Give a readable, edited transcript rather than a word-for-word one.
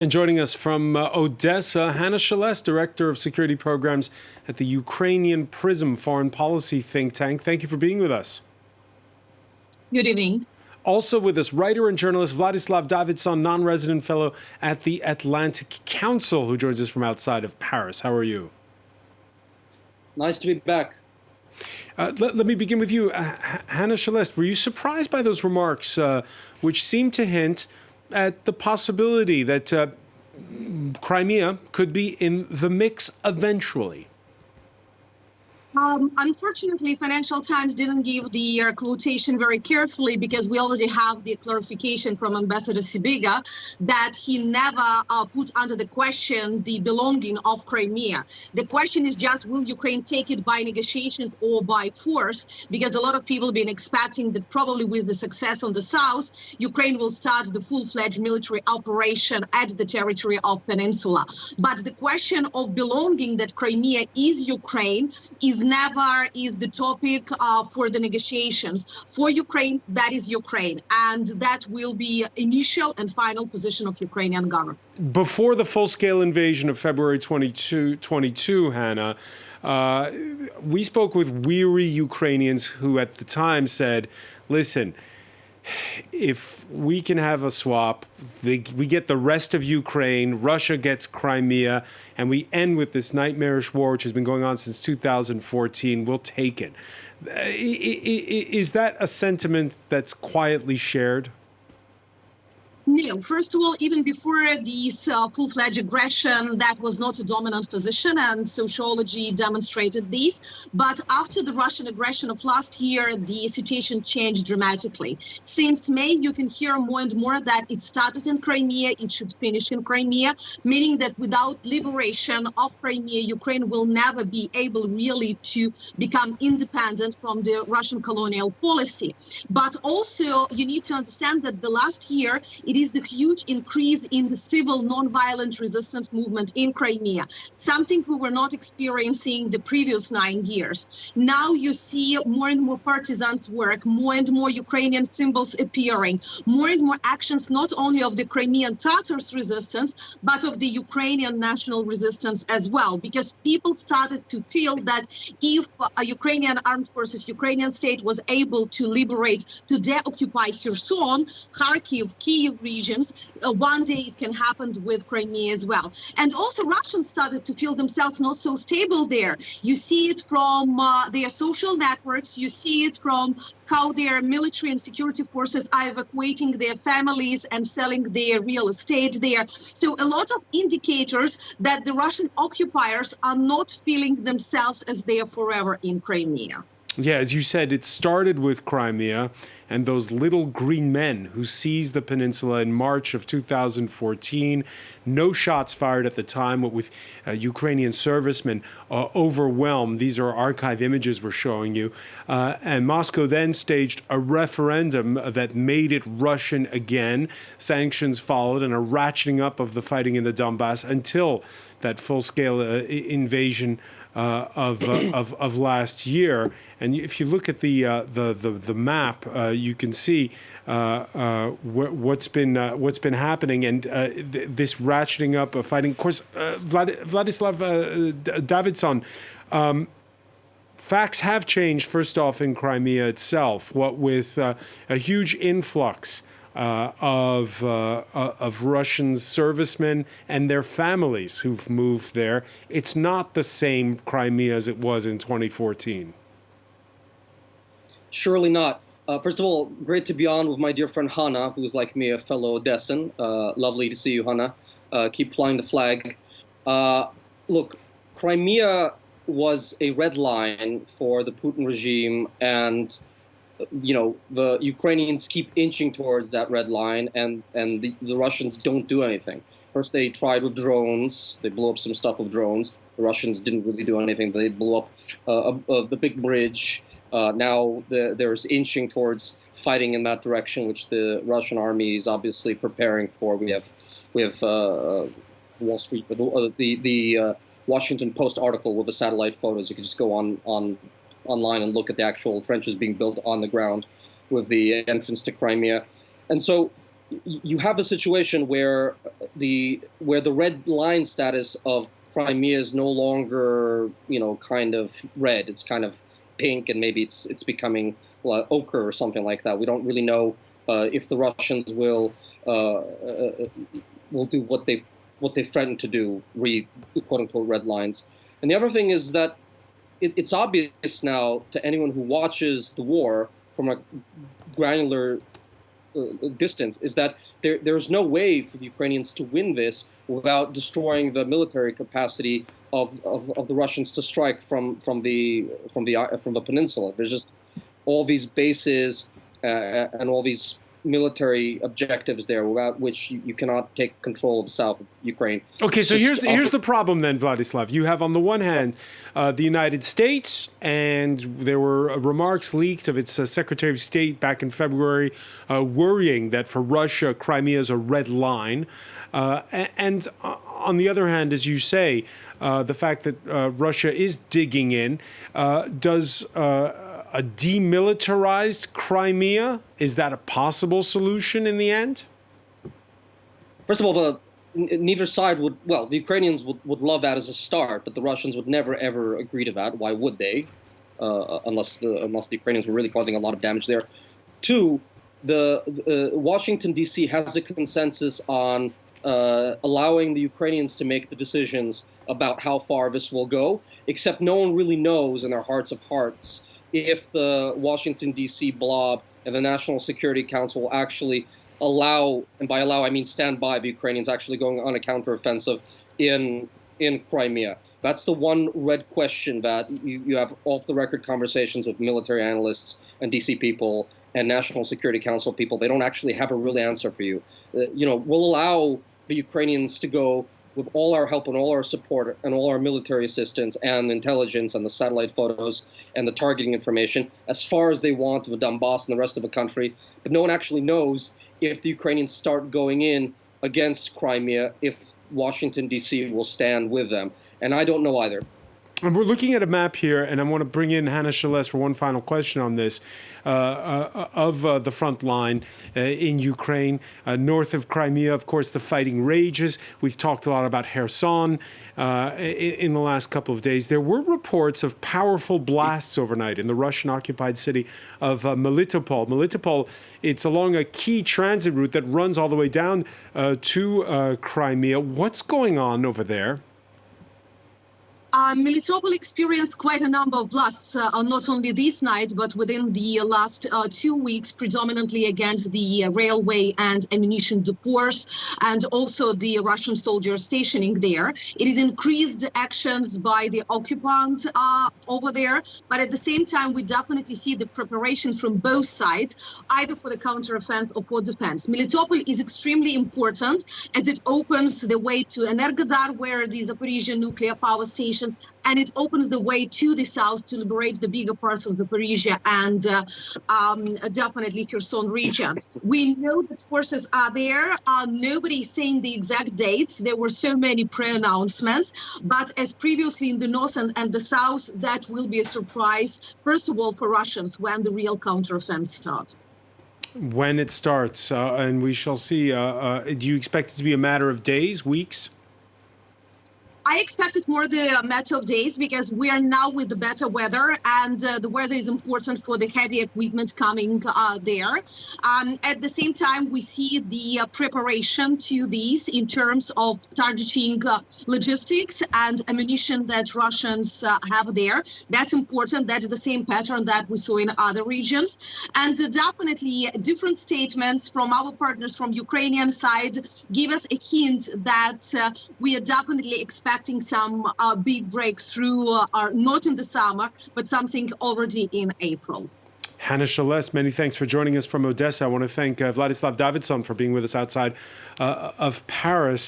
And joining us from Odessa, Hanna Shelest, Director of Security Programs at the Ukrainian PRISM Foreign Policy think tank. Thank you for being with us. Good evening. Also with us, writer and journalist Vladislav Davidzon, non-resident fellow at the Atlantic Council, who joins us from outside of Paris. How are you? Nice to be back. Let me begin with you. Hanna Shelest, were you surprised by those remarks, which seem to hint at the possibility that Crimea could be in the mix eventually? Unfortunately, Financial Times didn't give the quotation very carefully because we already have the clarification from Ambassador Sibiga that he never put under the question the belonging of Crimea. The question is just, will Ukraine take it by negotiations or by force? Because a lot of people have been expecting that probably with the success on the south, Ukraine will start the full-fledged military operation at the territory of peninsula. But the question of belonging, that Crimea is Ukraine, is never is the topic for the negotiations. For Ukraine, that is Ukraine, and that will be initial and final position of Ukrainian government. Before the full-scale invasion of February 2022, Hanna, we spoke with weary Ukrainians who at the time said, listen, if we can have a swap, we get the rest of Ukraine, Russia gets Crimea, and we end with this nightmarish war, which has been going on since 2014, we'll take it. Is that a sentiment that's quietly shared? No, first of all, even before this full-fledged aggression, that was not a dominant position, and sociology demonstrated this. But after the Russian aggression of last year, the situation changed dramatically. Since May, you can hear more and more that it started in Crimea, it should finish in Crimea, meaning that without liberation of Crimea, Ukraine will never be able really to become independent from the Russian colonial policy. But also, you need to understand that the last year, it is the huge increase in the civil non-violent resistance movement in Crimea, something we were not experiencing the previous 9 years. Now you see more and more partisans work, more and more Ukrainian symbols appearing, more and more actions not only of the Crimean Tatars resistance, but of the Ukrainian national resistance as well, because people started to feel that if a Ukrainian armed forces, Ukrainian state was able to liberate, to de-occupy Kherson, Kharkiv, Kyiv regions, one day it can happen with Crimea as well. And also Russians started to feel themselves not so stable there. You see it from their social networks, you see it from how their military and security forces are evacuating their families and selling their real estate there. So a lot of indicators that the Russian occupiers are not feeling themselves as they are forever in Crimea. Yeah, as you said, it started with Crimea and those little green men who seized the peninsula in March of 2014. No shots fired at the time, what with Ukrainian servicemen overwhelmed. These are archive images we're showing you. And Moscow then staged a referendum that made it Russian again. Sanctions followed and a ratcheting up of the fighting in the Donbass until that full-scale invasion of last year. And if you look at the map, you can see what's been happening, and this ratcheting up of fighting. Of course, Vladislav Davidzon, facts have changed. First off, in Crimea itself, what with a huge influx of Russian servicemen and their families who've moved there. It's not the same Crimea as it was in 2014. Surely not. First of all, great to be on with my dear friend Hanna, who's like me, a fellow Odessan. Lovely to see you, Hanna. Keep flying the flag. Look, Crimea was a red line for the Putin regime, and the Ukrainians keep inching towards that red line, and the Russians don't do anything. First, they tried with drones. They blew up some stuff with drones. The Russians didn't really do anything. They blew up the big bridge. Now there's inching towards fighting in that direction, which the Russian army is obviously preparing for. We have Wall Street, the Washington Post article with the satellite photos. You can just go online and look at the actual trenches being built on the ground with the entrance to Crimea. And so you have a situation where the red line status of Crimea is no longer, kind of red. It's kind of pink, and maybe it's becoming ochre or something like that. We don't really know if the Russians will do what they threatened to do, read the quote unquote red lines. And the other thing is that it's obvious now to anyone who watches the war from a granular distance is that there's no way for the Ukrainians to win this without destroying the military capacity of the Russians to strike from the peninsula. There's just all these bases and all these military objectives there without which you cannot take control of the south of Ukraine. Okay, so here's the problem then, Vladislav. You have on the one hand the United States, and there were remarks leaked of its Secretary of State back in February worrying that for Russia, Crimea is a red line. And on the other hand, as you say, the fact that Russia is digging in, does a demilitarized Crimea, is that a possible solution in the end? First of all, neither side would, the Ukrainians would love that as a start, but the Russians would never, ever agree to that. Why would they? Unless the Ukrainians were really causing a lot of damage there. Two, the Washington, D.C. has a consensus on allowing the Ukrainians to make the decisions about how far this will go, except no one really knows in their hearts of hearts if the Washington, D.C. blob and the National Security Council will actually allow, and by allow I mean stand by, the Ukrainians actually going on a counteroffensive in Crimea. That's the one red question that you have off-the-record conversations with military analysts and D.C. people and National Security Council people. They don't actually have a real answer for you. We'll allow the Ukrainians to go with all our help and all our support and all our military assistance and intelligence and the satellite photos and the targeting information as far as they want to the Donbass and the rest of the country. But no one actually knows if the Ukrainians start going in against Crimea, if Washington, D.C. will stand with them. And I don't know either. And we're looking at a map here, and I want to bring in Hanna Shelest for one final question on this, of the front line in Ukraine. North of Crimea, of course, the fighting rages. We've talked a lot about Kherson in the last couple of days. There were reports of powerful blasts overnight in the Russian-occupied city of Melitopol. Melitopol, it's along a key transit route that runs all the way down to Crimea. What's going on over there? Melitopol experienced quite a number of blasts, not only this night, but within the last 2 weeks, predominantly against the railway and ammunition depots, and also the Russian soldiers stationing there. It is increased actions by the occupant over there, but at the same time, we definitely see the preparation from both sides, either for the counteroffensive or for defense. Melitopol is extremely important as it opens the way to Energodar, where the Zaporizhia nuclear power station, and it opens the way to the south to liberate the bigger parts of Zaporizhia and definitely Kherson region. We know that forces are there. Nobody is saying the exact dates. There were so many pre-announcements, but as previously in the north and the south, that will be a surprise, first of all, for Russians when the real counteroffensive starts. When it starts, and we shall see. Do you expect it to be a matter of days, weeks? I expect it more the matter of days because we are now with the better weather, and the weather is important for the heavy equipment coming there. At the same time, we see the preparation to these in terms of targeting logistics and ammunition that Russians have there. That's important. That is the same pattern that we saw in other regions. And definitely different statements from our partners from Ukrainian side give us a hint that we are definitely expecting some big breakthrough, not in the summer, but something already in April. Hanna Shelest, many thanks for joining us from Odessa. I want to thank Vladislav Davidzon for being with us outside of Paris.